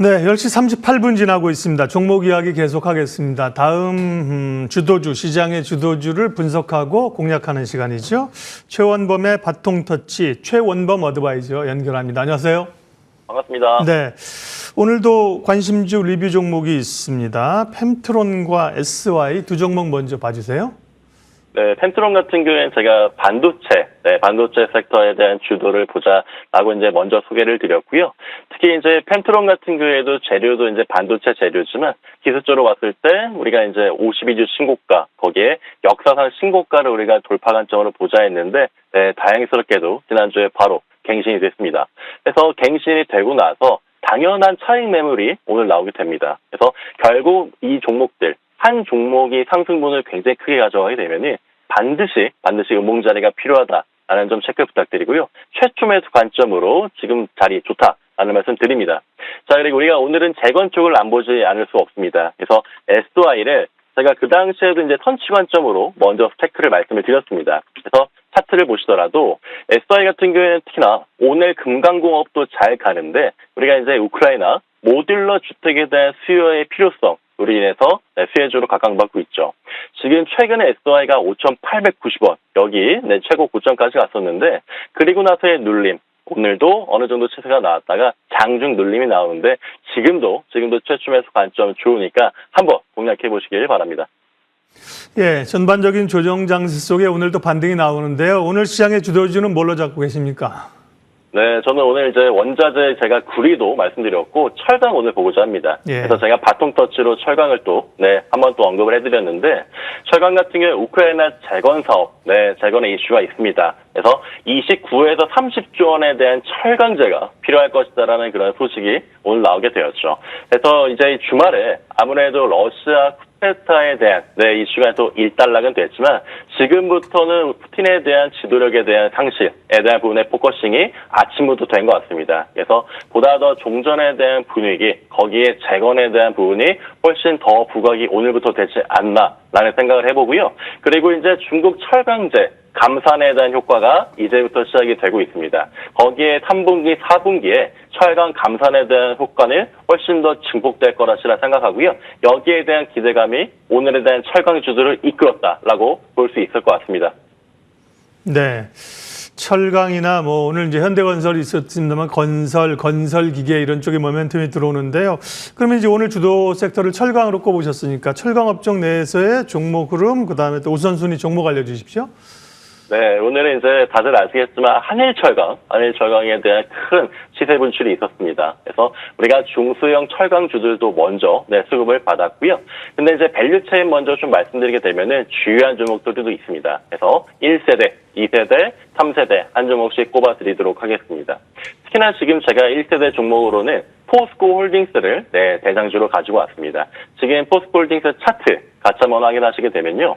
네, 10시 38분 지나고 있습니다. 종목 이야기 계속하겠습니다. 다음 주도주, 시장의 주도주를 분석하고 공략하는 시간이죠. 최원범의 바통터치, 최원범 어드바이저 연결합니다. 안녕하세요. 반갑습니다. 네, 오늘도 관심주 리뷰 종목이 있습니다. 펜트론과 SY 두 종목 먼저 봐주세요. 네, 펜트론 같은 경우에는 제가 반도체 섹터에 대한 주도를 보자라고 이제 먼저 소개를 드렸고요. 특히 이제 펜트론 같은 경우에도 재료도 이제 반도체 재료지만 기술적으로 봤을 때 우리가 이제 52주 신고가, 거기에 역사상 신고가를 우리가 돌파 관점으로 보자 했는데, 네, 다행스럽게도 지난주에 바로 갱신이 됐습니다. 그래서 갱신이 되고 나서 당연한 차익 매물이 오늘 나오게 됩니다. 그래서 결국 이 종목들, 한 종목이 상승분을 굉장히 크게 가져가게 되면은 반드시 음봉 자리가 필요하다라는 점 체크 부탁드리고요. 최초 매수 관점으로 지금 자리 좋다라는 말씀 드립니다. 자, 그리고 우리가 오늘은 재건 쪽을 안 보지 않을 수 없습니다. 그래서 SY를 제가 그 당시에도 이제 선취 관점으로 먼저 체크를 말씀을 드렸습니다. 그래서 차트를 보시더라도 SY 같은 경우에는 특히나 오늘 금강공업도 잘 가는데 우리가 이제 우크라이나 모듈러 주택에 대한 수요의 필요성, 우리 인해서 수혜주로 각광받고 있죠. 지금 최근에 SY가 5,890원, 여기 최고 고점까지 갔었는데, 그리고 나서의 눌림, 오늘도 어느 정도 추세가 나왔다가 장중 눌림이 나오는데, 지금도 최초 매수 관점 좋으니까 한번 공략해 보시길 바랍니다. 예, 전반적인 조정 장세 속에 오늘도 반등이 나오는데요. 오늘 시장의 주도주는 뭘로 잡고 계십니까? 네, 저는 오늘 이제 원자재 제가 구리도 말씀드렸고 철강 오늘 보고자 합니다. 예. 그래서 제가 바통터치로 철강을 한번 또 언급을 해드렸는데, 철강 같은 경우에 우크라이나 재건 사업, 재건의 이슈가 있습니다. 그래서 29에서 30조 원에 대한 철강제가 필요할 것이다라는 그런 소식이 오늘 나오게 되었죠. 그래서 이제 주말에 아무래도 러시아 쿠데타에 대한 이슈가 또 일단락은 됐지만 지금부터는 푸틴에 대한 지도력에 대한 상실에 대한 부분의 포커싱이 아침부터 된 것 같습니다. 그래서 보다 더 종전에 대한 분위기, 거기에 재건에 대한 부분이 훨씬 더 부각이 오늘부터 되지 않나라는 생각을 해보고요. 그리고 이제 중국 철강제 감산에 대한 효과가 이제부터 시작이 되고 있습니다. 거기에 3분기, 4분기에 철강 감산에 대한 효과는 훨씬 더 증폭될 거라시라 생각하고요. 여기에 대한 기대감이 오늘에 대한 철강 주도를 이끌었다라고 볼 수 있을 것 같습니다. 네. 철강이나 오늘 이제 현대건설이 있었습니다만 건설기계 이런 쪽에 모멘텀이 들어오는데요. 그러면 이제 오늘 주도 섹터를 철강으로 꼽으셨으니까 철강 업종 내에서의 종목 흐름, 그다음에 또 우선순위 종목 알려주십시오. 네, 오늘은 이제 다들 아시겠지만 한일철강에 대한 큰 시세 분출이 있었습니다. 그래서 우리가 중소형 철강주들도 먼저 수급을 받았고요. 근데 이제 밸류체인 먼저 좀 말씀드리게 되면은 주요한 종목들도 있습니다. 그래서 1세대, 2세대, 3세대 한 종목씩 꼽아드리도록 하겠습니다. 특히나 지금 제가 1세대 종목으로는 포스코 홀딩스를 대장주로 가지고 왔습니다. 지금 포스코 홀딩스 차트 같이 한번 확인하시게 되면요.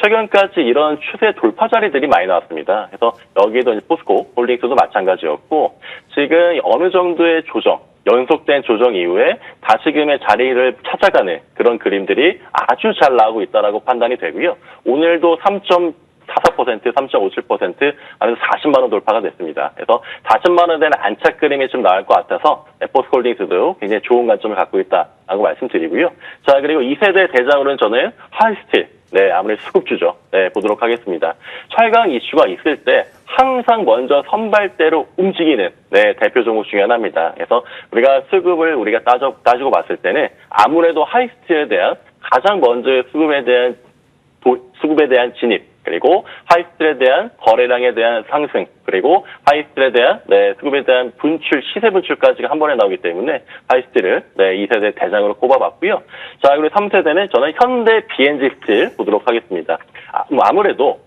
최근까지 이런 추세 돌파 자리들이 많이 나왔습니다. 그래서 여기에도 포스코 홀딩스도 마찬가지였고, 지금 어느 정도의 조정, 연속된 조정 이후에 다시금의 자리를 찾아가는 그런 그림들이 아주 잘 나오고 있다라고 판단이 되고요. 오늘도 3.44%, 3.57%, 아니면 40만 원 돌파가 됐습니다. 그래서 40만 원에 대한 안착 그림이 좀 나올 것 같아서 포스코 홀딩스도 굉장히 좋은 관점을 갖고 있다라고 말씀드리고요. 자, 그리고 2세대 대장으로는 저는 하이스틸, 아무래도 수급주죠. 보도록 하겠습니다. 철강 이슈가 있을 때 항상 먼저 선발대로 움직이는 대표 종목 중에 하나입니다. 그래서 우리가 수급을 따지고 봤을 때는 아무래도 하이스틸에 대한 가장 먼저 수급에 대한 진입, 그리고 하이스틸에 대한 거래량에 대한 상승, 그리고 하이스틸에 대한 수급에 대한 분출, 시세 분출까지가 한 번에 나오기 때문에 하이스틸을 2세대 대장으로 꼽아봤고요. 자, 그리고 3세대는 저는 현대 BNG 스틸 보도록 하겠습니다. 아무래도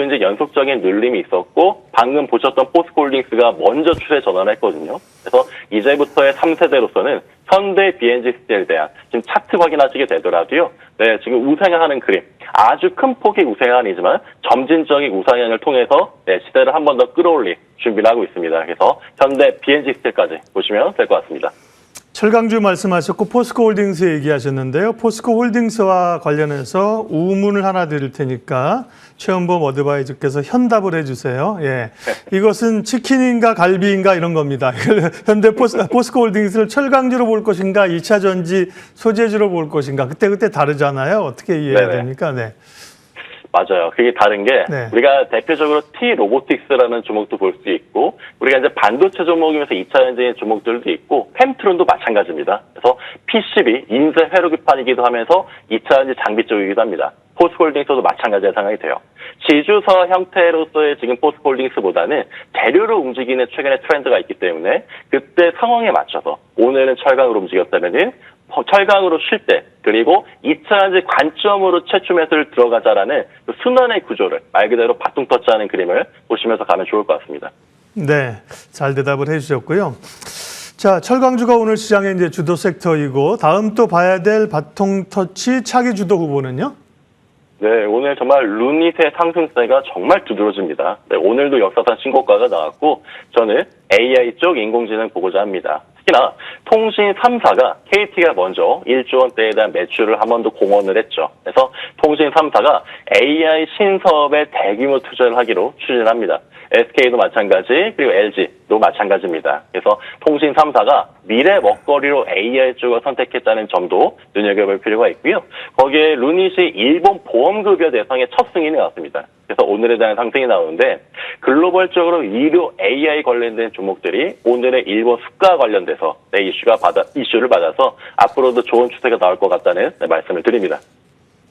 이제 연속적인 눌림이 있었고, 방금 보셨던 포스코 홀딩스가 먼저 추세 전환을 했거든요. 그래서 이제부터의 3세대로서는 현대 BNG 스틸에 대한 지금 차트 확인하시게 되더라도요. 지금 우상향하는 그림, 아주 큰 폭의 우상향이지만 점진적인 우상향을 통해서 시대를 한 번 더 끌어올릴 준비를 하고 있습니다. 그래서 현대 BNG 스틸까지 보시면 될 것 같습니다. 철강주 말씀하셨고 포스코홀딩스 얘기하셨는데요. 포스코홀딩스와 관련해서 우문을 하나 드릴 테니까 최원범 어드바이저께서 현답을 해주세요. 예, 이것은 치킨인가 갈비인가 이런 겁니다. 현대 포스코홀딩스를 철강주로 볼 것인가 2차 전지 소재주로 볼 것인가 그때 다르잖아요. 어떻게 이해해야 됩니까? 네. 맞아요. 그게 다른 게 네. 우리가 대표적으로 T-로보틱스라는 종목도 볼 수 있고 우리가 이제 반도체 종목이면서 2차 전지의 종목들도 있고 펜트론도 마찬가지입니다. 그래서 PCB, 인쇄 회로기판이기도 하면서 2차 전지 장비 쪽이기도 합니다. 포스코홀딩스도 마찬가지의 상황이 돼요. 지주사 형태로서의 지금 포스코홀딩스보다는 재료로 움직이는 최근의 트렌드가 있기 때문에 그때 상황에 맞춰서 오늘은 철강으로 움직였다면은 철강으로 쉴 때 그리고 2차 전지 관점으로 최초 매수를 들어가자라는 그 순환의 구조를 말 그대로 바통터치하는 그림을 보시면서 가면 좋을 것 같습니다. 네, 잘 대답을 해주셨고요. 자, 철강주가 오늘 시장의 이제 주도 섹터이고 다음 또 봐야 될 바통터치 차기 주도 후보는요? 네, 오늘 정말 루닛의 상승세가 정말 두드러집니다. 네, 오늘도 역사상 신고가가 나왔고 저는 AI 쪽 인공지능 보고자 합니다. 특히나 통신 3사가 KT가 먼저 1조 원대에 대한 매출을 한 번 더 공언을 했죠. 그래서 통신 3사가 AI 신사업에 대규모 투자를 하기로 추진합니다. SK도 마찬가지, 그리고 LG도 마찬가지입니다. 그래서 통신 3사가 미래 먹거리로 AI 쪽을 선택했다는 점도 눈여겨볼 필요가 있고요. 거기에 루닛이 일본 보험급여 대상의 첫 승인이 나왔습니다. 그래서 오늘에 대한 상승이 나오는데 글로벌적으로 의료 AI 관련된 종목들이 오늘의 일본 수가 관련돼서 이슈를 받아서 앞으로도 좋은 추세가 나올 것 같다는 말씀을 드립니다.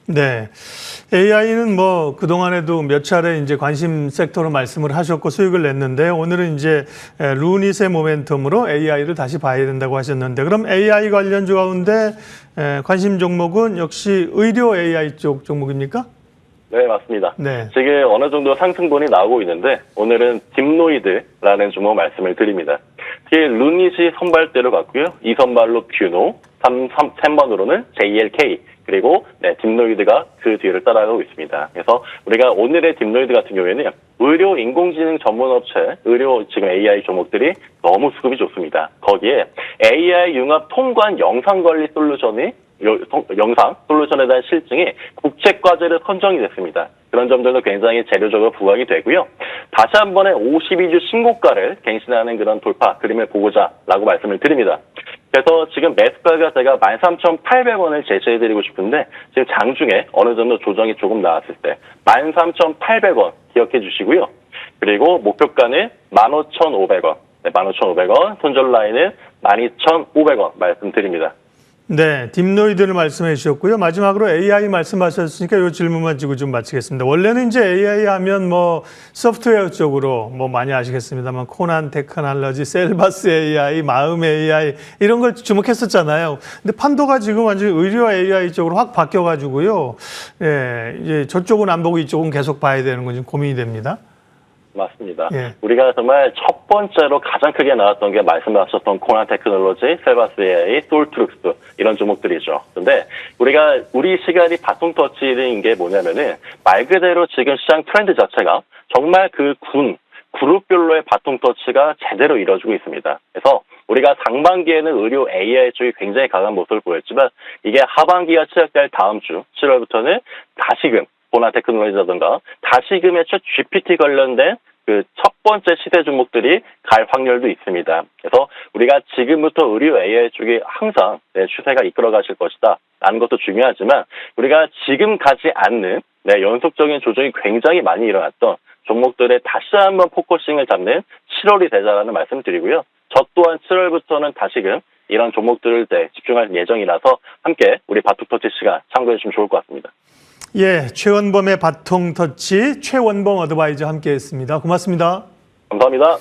네. AI는 뭐 그동안에도 몇 차례 이제 관심 섹터로 말씀을 하셨고 수익을 냈는데 오늘은 이제 루닛의 모멘텀으로 AI를 다시 봐야 된다고 하셨는데 그럼 AI 관련주 가운데 관심 종목은 역시 의료 AI 쪽 종목입니까? 네, 맞습니다. 네. 지금 어느 정도 상승분이 나오고 있는데 오늘은 딥노이드라는 종목 말씀을 드립니다. 특히 루닛이 선발대로 갔고요. 2선발로 뷰노, 3번으로는 JLK, 그리고 딥노이드가 그 뒤를 따라가고 있습니다. 그래서 우리가 오늘의 딥노이드 같은 경우에는 의료 인공지능 전문 업체, 의료 지금 AI 종목들이 너무 수급이 좋습니다. 거기에 AI 융합 통관 영상 관리 솔루션이 영상 솔루션에 대한 실증이 국책과제로 선정이 됐습니다. 그런 점들도 굉장히 재료적으로 부각이 되고요. 다시 한 번에 52주 신고가를 갱신하는 그런 돌파 그림을 보고자라고 말씀을 드립니다. 그래서 지금 매수가가 제가 13,800원을 제시해드리고 싶은데 지금 장중에 어느 정도 조정이 조금 나왔을 때 13,800원 기억해 주시고요. 그리고 목표가는 15,500원, 15,500원, 손절 라인은 12,500원 말씀드립니다. 네, 딥노이드를 말씀해 주셨고요. 마지막으로 AI 말씀하셨으니까 이 질문만 지고 좀 마치겠습니다. 원래는 이제 AI 하면 뭐 소프트웨어 쪽으로 뭐 많이 아시겠습니다만 코난 테크놀로지, 셀바스 AI, 마음 AI 이런 걸 주목했었잖아요. 근데 판도가 지금 완전히 의료 AI 쪽으로 확 바뀌어가지고요. 예, 이제 저쪽은 안 보고 이쪽은 계속 봐야 되는 건 좀 고민이 됩니다. 맞습니다. 예. 우리가 정말 첫 번째로 가장 크게 나왔던 게 말씀하셨던 코난 테크놀로지, 셀바스 AI, 솔트룩스 이런 종목들이죠. 그런데 우리 시간이 바통터치인 게 뭐냐면은 말 그대로 지금 시장 트렌드 자체가 정말 그룹별로의 바통터치가 제대로 이루어지고 있습니다. 그래서 우리가 상반기에는 의료 AI 쪽이 굉장히 강한 모습을 보였지만 이게 하반기가 시작될 다음 주 7월부터는 다시금 코난 테크놀로지라든가 다시금의 첫 GPT 관련된 그 첫 번째 시대 종목들이 갈 확률도 있습니다. 그래서 우리가 지금부터 의료 AI 쪽이 항상 추세가 이끌어 가실 것이다 라는 것도 중요하지만 우리가 지금 가지 않는 연속적인 조정이 굉장히 많이 일어났던 종목들에 다시 한번 포커싱을 잡는 7월이 되자라는 말씀을 드리고요. 저 또한 7월부터는 다시금 이런 종목들을 집중할 예정이라서 함께 우리 바통터치 시간 참고해 주시면 좋을 것 같습니다. 예, 최원범의 바통터치 최원범 어드바이저 함께했습니다. 고맙습니다. 감사합니다.